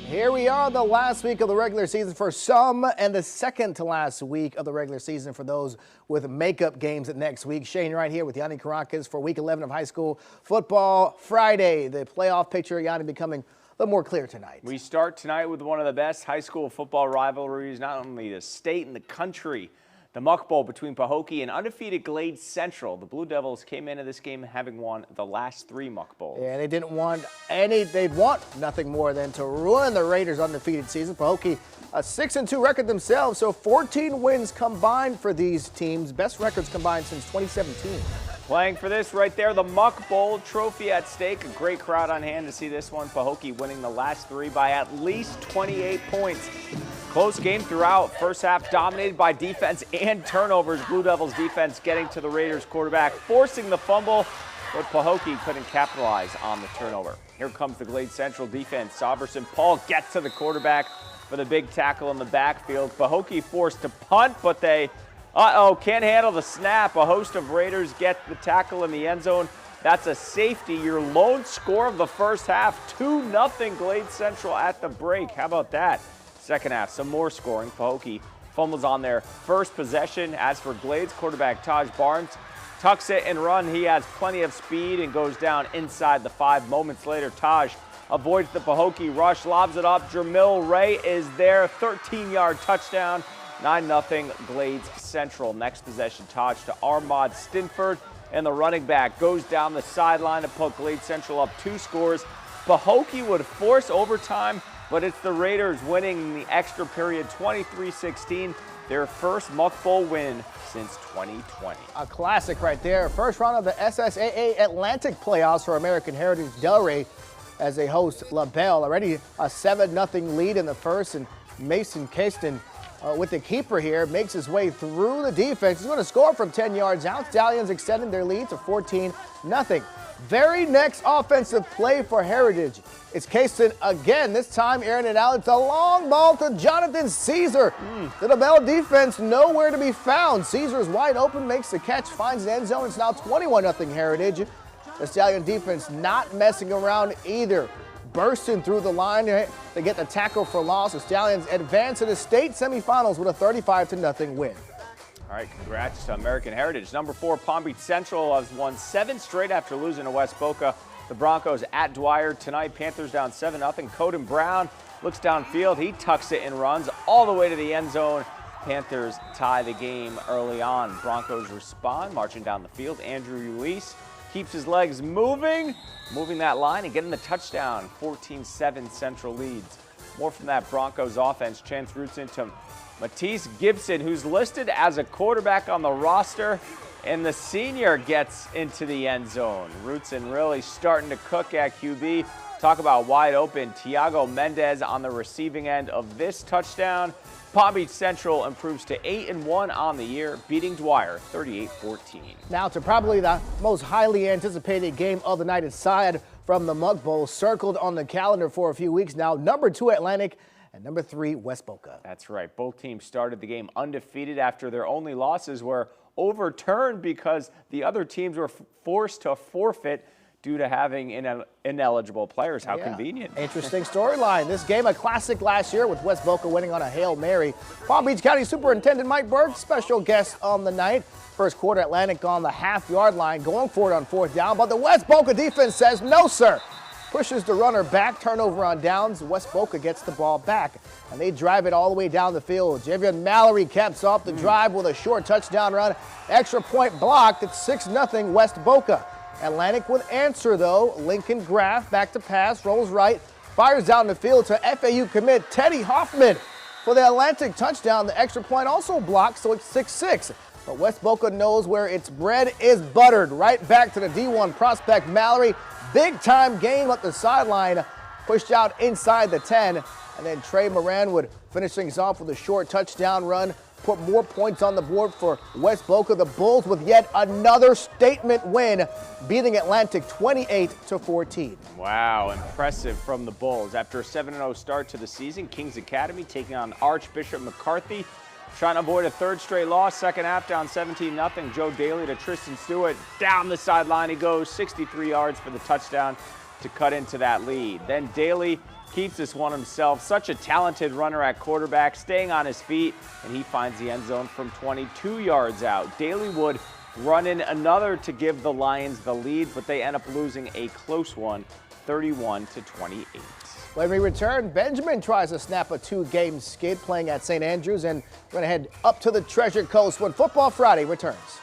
Here we are, the last week of the regular season for some, and the second to last week of the regular season for those with makeup games next week. Shane right here with Yanni Caracas for week 11 of high school football. Friday, the playoff picture, Yanni, becoming a little more clear tonight. We start tonight with one of the best high school football rivalries, not only the state and the country. The Muck Bowl between Pahokee and undefeated Glades Central. The Blue Devils came into this game having won the last 3 Muck Bowls. Yeah, they didn't want they'd want nothing more than to ruin the Raiders' undefeated season. Pahokee, a 6-2 record themselves, so 14 wins combined for these teams. Best records combined since 2017. Playing for this right there, the Muck Bowl trophy at stake. A great crowd on hand to see this one. Pahokee winning the last 3 by at least 28 points. Close game throughout. First half dominated by defense and turnovers. Blue Devils defense getting to the Raiders quarterback, forcing the fumble, but Pahokee couldn't capitalize on the turnover. Here comes the Glades Central defense. Sauberson Paul gets to the quarterback for the big tackle in the backfield. Pahokee forced to punt, but they can't handle the snap. A host of Raiders get the tackle in the end zone. That's a safety. Your lone score of the first half, 2-0 Glades Central at the break. How about that? Second half, some more scoring. Pahokee fumbles on their first possession. As for Glades, quarterback Taj Barnes tucks it and run. He has plenty of speed and goes down inside the 5. Moments later, Taj avoids the Pahokee rush, lobs it up. Jamil Ray is there, 13-yard touchdown. 9-0 Glades Central. Next possession, Taj to Armand Stinford, and the running back goes down the sideline to put Glades Central up 2 scores. Pahokee would force overtime, but it's the Raiders winning the extra period 23-16, their first Muck Bowl win since 2020. A classic right there. First round of the SSAA Atlantic playoffs for American Heritage Delray as they host LaBelle. Already a 7-0 lead in the first, and Mason Kaston with the keeper here makes his way through the defense. He's going to score from 10 yards out. Stallions extending their lead to 14-0. Very next offensive play for Heritage. It's Kaston again, this time airing it out. It's a long ball to Jonathan Caesar. The LaBelle defense nowhere to be found. Caesar's wide open, makes the catch, finds the end zone. It's now 21-0 Heritage. The Stallion defense not messing around either. Bursting through the line, they get the tackle for loss. The Stallions advance to the state semifinals with a 35-0 win. All right, congrats to American Heritage. Number 4, Palm Beach Central has won 7 straight after losing to West Boca. The Broncos at Dwyer tonight. Panthers down 7-0. Coden Brown looks downfield. He tucks it and runs all the way to the end zone. Panthers tie the game early on. Broncos respond, marching down the field. Andrew Ulysse keeps his legs moving that line and getting the touchdown. 14-7 Central leads. More from that Broncos offense. Chance roots into Matisse Gibson, who's listed as a quarterback on the roster, and the senior gets into the end zone. Rootson really starting to cook at QB. Talk about wide open. Tiago Mendez on the receiving end of this touchdown. Palm Beach Central improves to 8-1 on the year, beating Dwyer 38-14. Now to probably the most highly anticipated game of the night, aside from the Muck Bowl, circled on the calendar for a few weeks now. Number 2 Atlantic and number 3 West Boca. That's right. Both teams started the game undefeated after their only losses were overturned because the other teams were forced to forfeit due to having ineligible players. How convenient. Interesting storyline. This game, a classic last year with West Boca winning on a Hail Mary. Palm Beach County Superintendent Mike Burke, special guest on the night. First quarter, Atlantic on the half-yard line, going for it on 4th down, but the West Boca defense says, no, sir. Pushes the runner back, turnover on downs. West Boca gets the ball back, and they drive it all the way down the field. Javion Mallory caps off the drive with a short touchdown run. Extra point blocked. It's 6-0 West Boca. Atlantic with answer, though. Lincoln Graff back to pass, rolls right, fires down the field to FAU commit Teddy Hoffman for the Atlantic touchdown. The extra point also blocked, so it's 6-6. But West Boca knows where its bread is buttered. Right back to the D1 prospect Mallory. Big-time game up the sideline, pushed out inside the 10. And then Trey Moran would finish things off with a short touchdown run, put more points on the board for West Boca. The Bulls with yet another statement win, beating Atlantic 28-14. Wow, impressive from the Bulls. After a 7-0 start to the season, Kings Academy taking on Archbishop McCarthy, trying to avoid a 3rd straight loss. Second half down 17-0. Joe Daly to Tristan Stewart. Down the sideline he goes, 63 yards for the touchdown to cut into that lead. Then Daly keeps this one himself. Such a talented runner at quarterback, staying on his feet, and he finds the end zone from 22 yards out. Daley would run in another to give the Lions the lead, but they end up losing a close one, 31-28. When we return, Benjamin tries to snap a 2-game skid playing at St. Andrews, and we're going to head up to the Treasure Coast when Football Friday returns.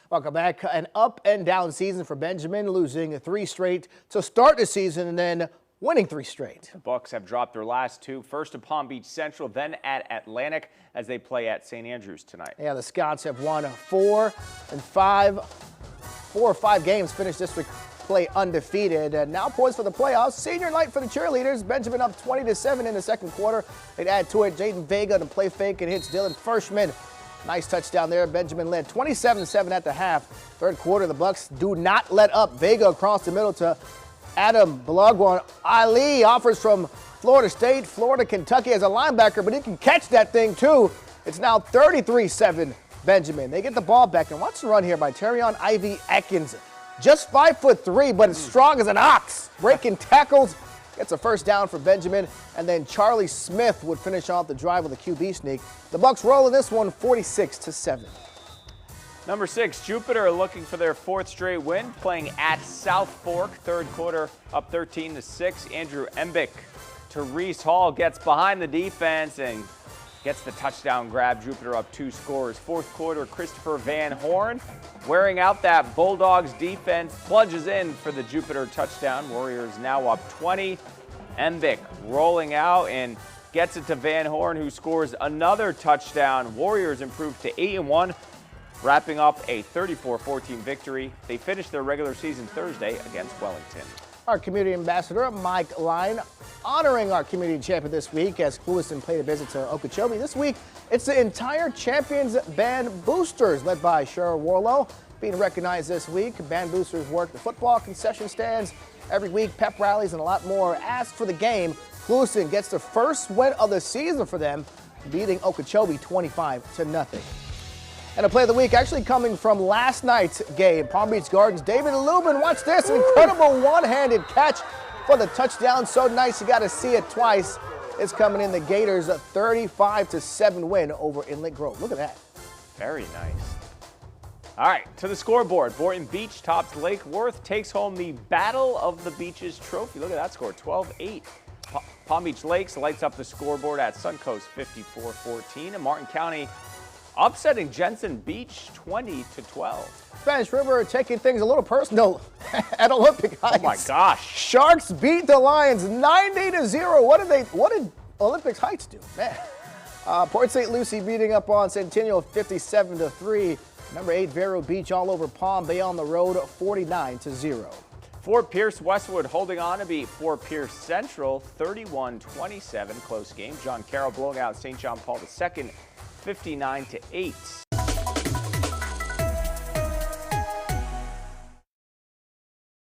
Welcome back. An up and down season for Benjamin, losing 3 straight to start the season and then winning 3 straight. The Bucks have dropped their last 2, first to Palm Beach Central, then at Atlantic as they play at St. Andrews tonight. Yeah, the Scots have won 4 or 5 games, finished district play undefeated, and now poised for the playoffs. Senior night for the cheerleaders. Benjamin up 20-7 in the second quarter. They'd add to it Jaden Vega to play fake and hits Dylan Firschman. Nice touchdown there. Benjamin led 27-7 at the half. Third quarter, the Bucks do not let up. Vega across the middle to Adam Balagwan. Ali offers from Florida State. Florida, Kentucky as a linebacker, but he can catch that thing too. It's now 33-7 Benjamin. They get the ball back, and watch the run here by Terrion Ivy Atkins. Just 5'3", but as strong as an ox. Breaking tackles. Gets a first down for Benjamin, and then Charlie Smith would finish off the drive with a QB sneak. The Bucks roll in this one 46-7. Number 6, Jupiter looking for their 4th straight win, playing at South Fork. Third quarter up 13-6. Andrew Embick to Reese Hall gets behind the defense and gets the touchdown grab. Jupiter up 2 scores. Fourth quarter, Christopher Van Horn wearing out that Bulldogs defense, plunges in for the Jupiter touchdown. Warriors now up 20. Embick rolling out and gets it to Van Horn, who scores another touchdown. Warriors improve to 8-1, wrapping up a 34-14 victory. They finished their regular season Thursday against Wellington. Our community ambassador, Mike Line, honoring our community champion this week as Clewiston paid a visit to Okeechobee. This week, it's the entire Champions Band Boosters, led by Cheryl Warlow, being recognized this week. Band Boosters work the football, concession stands, every week, pep rallies, and a lot more. Asked for the game, Clewiston gets the first win of the season for them, beating Okeechobee 25-0. And a play of the week actually coming from last night's game. Palm Beach Gardens, David Lubin, watch this, incredible one-handed catch for the touchdown. So nice, you got to see it twice. It's coming in the Gators' 35-7 win over Inlet Grove. Look at that. Very nice. All right, to the scoreboard. Boynton Beach tops Lake Worth, takes home the Battle of the Beaches trophy. Look at that score, 12-8. Palm Beach Lakes lights up the scoreboard at Suncoast 54-14. And Martin County upsetting Jensen Beach 20-12. Spanish River taking things a little personal at Olympic Heights. Oh my gosh. Sharks beat the Lions 90-0. What did Olympic Heights do? Man. Port St. Lucie beating up on Centennial 57-3. Number 8 Vero Beach all over Palm Bay on the road 49-0. Fort Pierce Westwood holding on to beat Fort Pierce Central 31-27. Close game. John Carroll blowing out St. John Paul II 59-8.